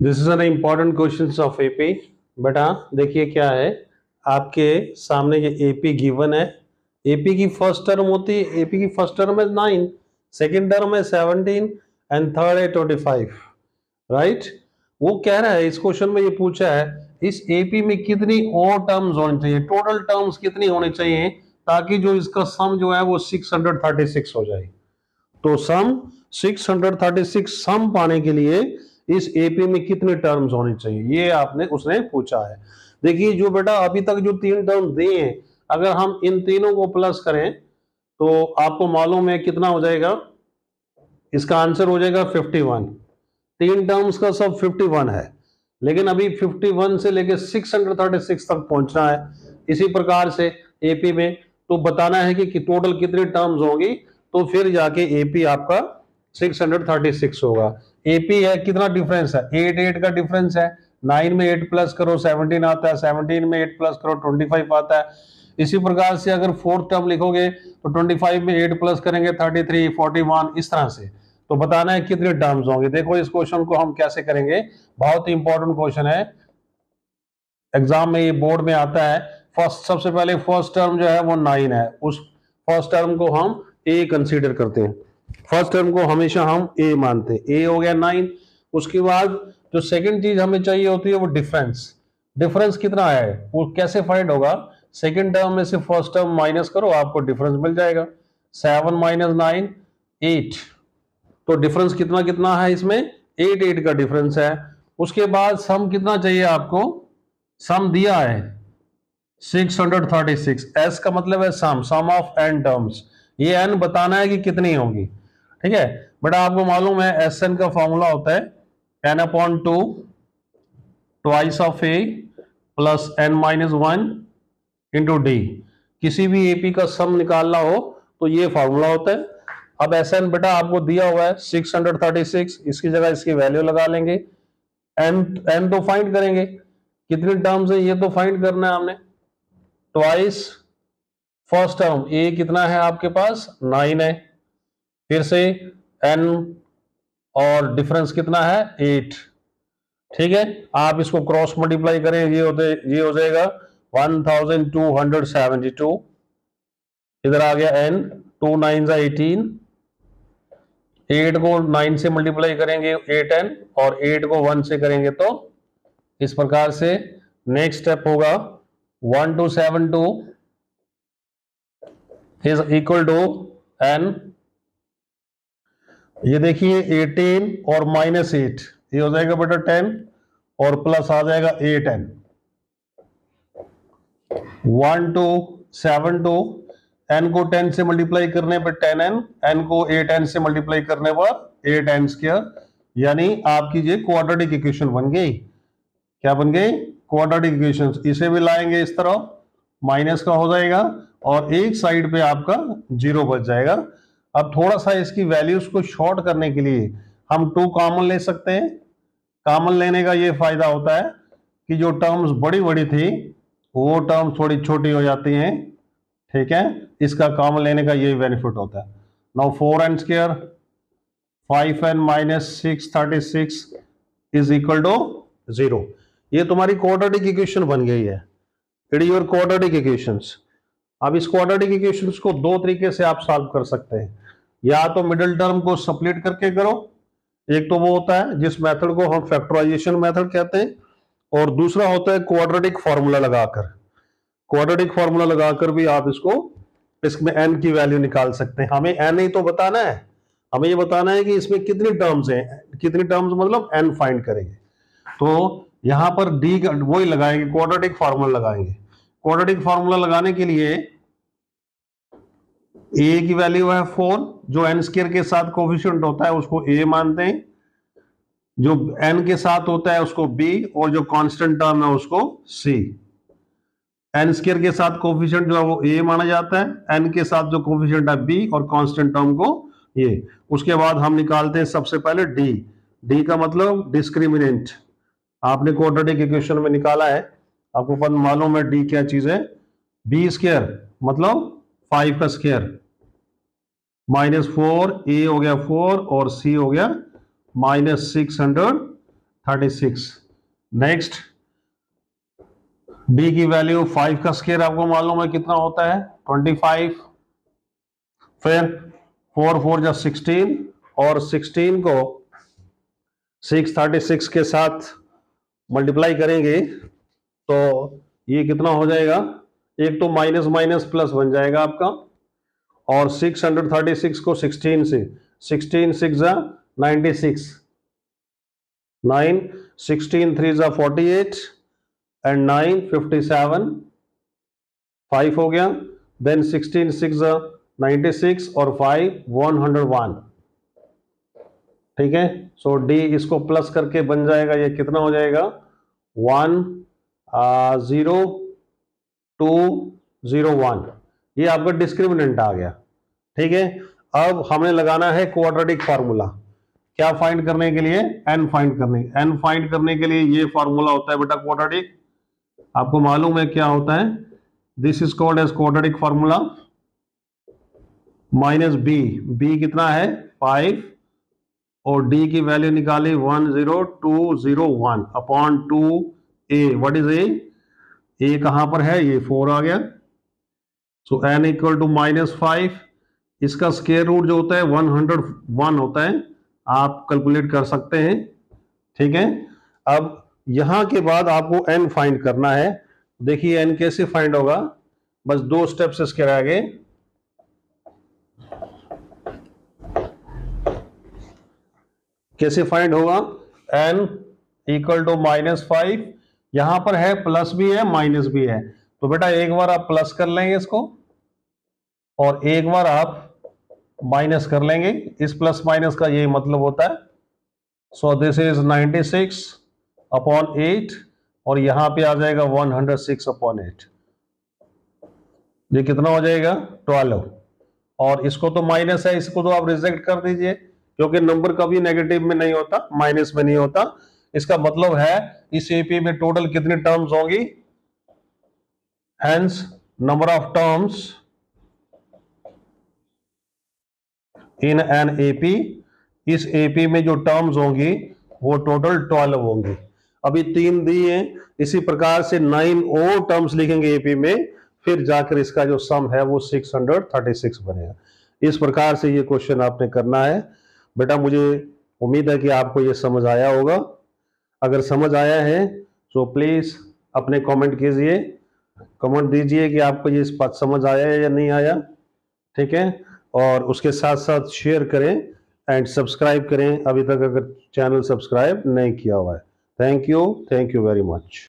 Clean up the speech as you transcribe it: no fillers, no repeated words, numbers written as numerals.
This is an important question of AP. बेटा देखिए क्या है, आपके सामने ये एपी गिवन है। एपी की फर्स्ट टर्म होती है, एपी की फर्स्ट टर्म है 9, सेकेंड टर्म है 17 एंड थर्ड है 25, राइट। वो कह रहा है, इस क्वेश्चन में ये पूछा है इस एपी में कितनी और टर्म्स होनी चाहिए, टोटल टर्म्स कितनी होनी चाहिए ताकि जो इसका सम जो है वो 636 हो जाए। तो सम 636 सम पाने के लिए इस एपी में कितने टर्म्स होने चाहिए, ये आपने उसने पूछा है। देखिए जो बेटा अभी तक जो 3 टर्म्स दिए हैं, अगर हम इन तीनों को प्लस करें तो आपको मालूम है कितना हो जाएगा, इसका आंसर हो जाएगा 51। 3 टर्म्स का सब 51 है, लेकिन अभी 51 से लेके 636 तक पहुंचना है। इसी प्रकार से एपी में तो बताना है कि टोटल कितनी टर्म्स होंगी, तो फिर जाके एपी आपका 636 होगा। एपी है, कितना डिफरेंस है, 8 का डिफरेंस है। 9 में 8 प्लस करो 17 आता है, 17 में 8 प्लस करो 25 आता है। इसी प्रकार से अगर फोर्थ टर्म लिखोगे तो 25 में 8 प्लस करेंगे 33, 41, इस तरह से। तो बताना है कितने टर्म्स होंगे। देखो इस क्वेश्चन को हम कैसे करेंगे, बहुत ही इंपॉर्टेंट क्वेश्चन है, एग्जाम में ये बोर्ड में आता है। फर्स्ट सबसे पहले फर्स्ट टर्म जो है वो 9 है, उस फर्स्ट टर्म को हम ए कंसीडर करते हैं। फर्स्ट टर्म को हमेशा हम ए मानते हैं, ए हो गया 9। उसके बाद जो सेकंड चीज हमें चाहिए होती है वो डिफरेंस। डिफरेंस कितना है वो कैसे फाइंड होगा, सेकंड टर्म में से फर्स्ट टर्म माइनस करो, आपको डिफरेंस मिल जाएगा। 7 माइनस 9 8, तो डिफरेंस कितना कितना है इसमें, 8 का डिफरेंस है। उसके बाद सम कितना चाहिए आपको, सम दिया है 636। एस का मतलब है सम ऑफ एन टर्म्स, ये एन बताना है कि कितनी होगी, ठीक है। बट आपको मालूम है एस एन का फॉर्मूला होता है n upon 2 twice of a plus n minus 1 into d. किसी भी एपी का सम निकालना हो तो ये फॉर्मूला होता है। अब एस एन बेटा आपको दिया हुआ है 636, इसकी जगह इसकी वैल्यू लगा लेंगे। एन तो फाइंड करेंगे, कितनी टर्म्स है ये तो फाइंड करना है हमने। ट्वाइस फर्स्ट टर्म ए कितना है आपके पास 9 है, फिर से एन और डिफरेंस कितना है 8, ठीक है। आप इसको क्रॉस मल्टीप्लाई करें, ये हो जाएगा 1272। इधर आ गया एन, 2 9 18, 8 को 9 से मल्टीप्लाई करेंगे 8n, और 8 को 1 से करेंगे तो इस प्रकार से। नेक्स्ट स्टेप होगा 1272 इज इक्वल टू n, ये देखिए 18 और माइनस 8, ये हो जाएगा बेटा 10 और प्लस आ जाएगा 8n। 1272 n को 10 से मल्टीप्लाई करने पर 10n, n को 8n से मल्टीप्लाई करने पर 8n स्क्वायर, यानी आपकी ये क्वाड्रेटिक इक्वेशन बन गई। क्या बन गई, क्वाड्रेटिक इक्वेशन। इसे भी लाएंगे इस तरह, माइनस का हो जाएगा और एक साइड पे आपका 0 बच जाएगा। अब थोड़ा सा इसकी वैल्यूज को शॉर्ट करने के लिए हम 2 कॉमन ले सकते हैं। कॉमन लेने का ये फायदा होता है कि जो टर्म्स बड़ी बड़ी थी वो टर्म्स थोड़ी छोटी हो जाती हैं, ठीक है। इसका कॉमन लेने का यही बेनिफिट होता है। Now 4n square 5n minus 636 is equal to 0। ये तुम्हारी क्वाड्रेटिक इक्वेशन बन गई है, it is your quadratic equations. अब इस क्वाड्रेटिक इक्वेशंस को 2 तरीके से आप सॉल्व कर सकते हैं, या तो मिडिल टर्म को सप्लीट करके करो, एक तो वो होता है जिस मेथड को हम फैक्टराइजेशन मेथड कहते हैं, और दूसरा होता है क्वाड्रेटिक फार्मूला लगाकर। क्वाड्रेटिक फार्मूला लगाकर भी आप इसमें n की वैल्यू निकाल सकते हैं। हमें n ही तो बताना है, हमें ये बताना है कि इसमें कितनी टर्म्स हैं, कितनी टर्म्स मतलब n फाइंड करेंगे। तो यहां पर d वही लगाएंगे, क्वाड्रेटिक फार्मूला लगाएंगे। क्वाड्रेटिक फार्मूला लगाने के लिए a की वैल्यू है 4, जो n स्क्वायर के साथ कोफिशिएंट होता है उसको a मानते हैं, जो n के साथ होता है उसको b, और जो कांस्टेंट टर्म है उसको c। n स्क्वायर के साथ कोफिशिएंट जो है वो a माना जाता है, n के साथ जो कोफिशिएंट है b, और कांस्टेंट टर्म को ये। उसके बाद हम निकालते हैं सबसे पहले d का मतलब डिस्क्रिमिनेंट। आपने क्वाड्रेटिक इक्वेशन में निकाला है, आपको पता मालूम है d क्या चीज है। b स्क्वायर मतलब 5 का स्क्वायर माइनस 4, a हो गया 4 और c हो गया माइनस 636। 36। नेक्स्ट d की वैल्यू 5 का स्क्वायर आपको मालूम है कितना होता है 25। फिर 4 4 जा 16 और 16 को 636 के साथ मल्टीप्लाई करेंगे तो ये कितना हो जाएगा, एक तो माइनस माइनस प्लस बन जाएगा आपका, और 636 को 16 से 16 6 जा 96, 9 16 3 जा 48 एंड 9 57, 5 हो गया। देन 16 6 जा 96 और 5 101। ठीक है, सो डी इसको प्लस करके बन जाएगा, ये कितना हो जाएगा 1 0 2 0 1। ये आपका डिस्क्रिमिनेंट आ गया। ठीक है, अब हमें लगाना है क्वाड्रेटिक फार्मूला। क्या फाइंड करने के लिए, एन फाइंड करने के लिए ये फार्मूला होता है बेटा क्वाड्रेटिक। आपको मालूम है क्या होता है, this is called as quadratic formula. Minus b कितना है 5 और डी की वैल्यू निकाली 10201 upon 2a। What is a कहां पर है, ये 4 आ गया। सो n इक्वल टू -5। इसका स्क्वायर रूट जो होता है 101 होता है, आप कैलकुलेट कर सकते हैं। ठीक है, अब यहां के बाद आपको n फाइंड करना है। देखिए n कैसे फाइंड होगा, बस 2 स्टेप्स इसके आगे। कैसे फाइंड होगा, n इक्वल टू -5। यहां पर है प्लस भी है माइनस भी है, तो बेटा एक बार आप प्लस कर लेंगे इसको और एक बार आप माइनस कर लेंगे। इस प्लस माइनस का यही मतलब होता है। सो दिस इज 96 अपॉन 8 और यहां पे आ जाएगा 106 अपॉन 8। ये कितना हो जाएगा 12। और इसको तो माइनस है, इसको तो आप रिजेक्ट कर दीजिए क्योंकि नंबर कभी नेगेटिव में नहीं होता, माइनस में नहीं होता। इसका मतलब है इस एपी में टोटल कितनी टर्म्स होंगी, hence number of terms in an AP. इस एपी में जो टर्म्स होंगी वो टोटल 12 होंगी। अभी 3 दी हैं, इसी प्रकार से 9 और टर्म्स लिखेंगे एपी में, फिर जाकर इसका जो सम है वो 636 बनेगा। इस प्रकार से ये क्वेश्चन आपने करना है। बेटा मुझे उम्मीद है कि आपको ये समझ आया होगा। अगर समझ आया है तो प्लीज अपने कमेंट कीजिए, कमेंट दीजिए कि आपको ये बात समझ आया है या नहीं आया। ठीक है, और उसके साथ साथ शेयर करें एंड सब्सक्राइब करें अभी तक अगर चैनल सब्सक्राइब नहीं किया हुआ है। Thank you very much.